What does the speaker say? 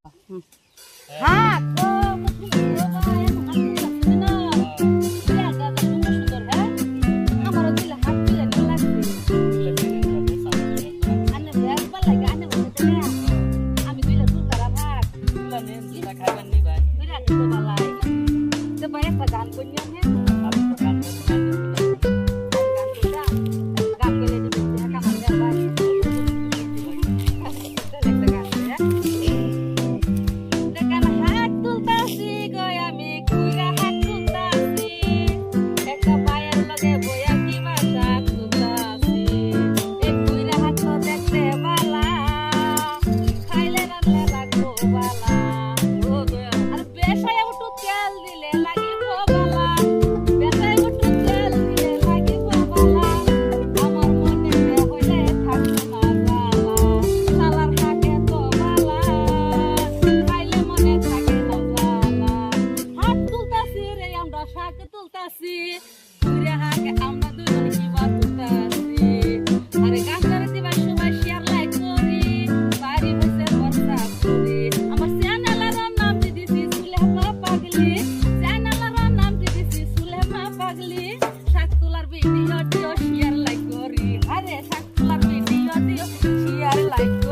হ্যাঁ তো আমারও দিলে হাত দিলে লাগছে আমি দিলে তুলতারা ভাত বিরাট তো বালাই তো ভাই একটা গান করিও হ্যাঁ গান গেলে দিবি কামাল দেয়া ভাই like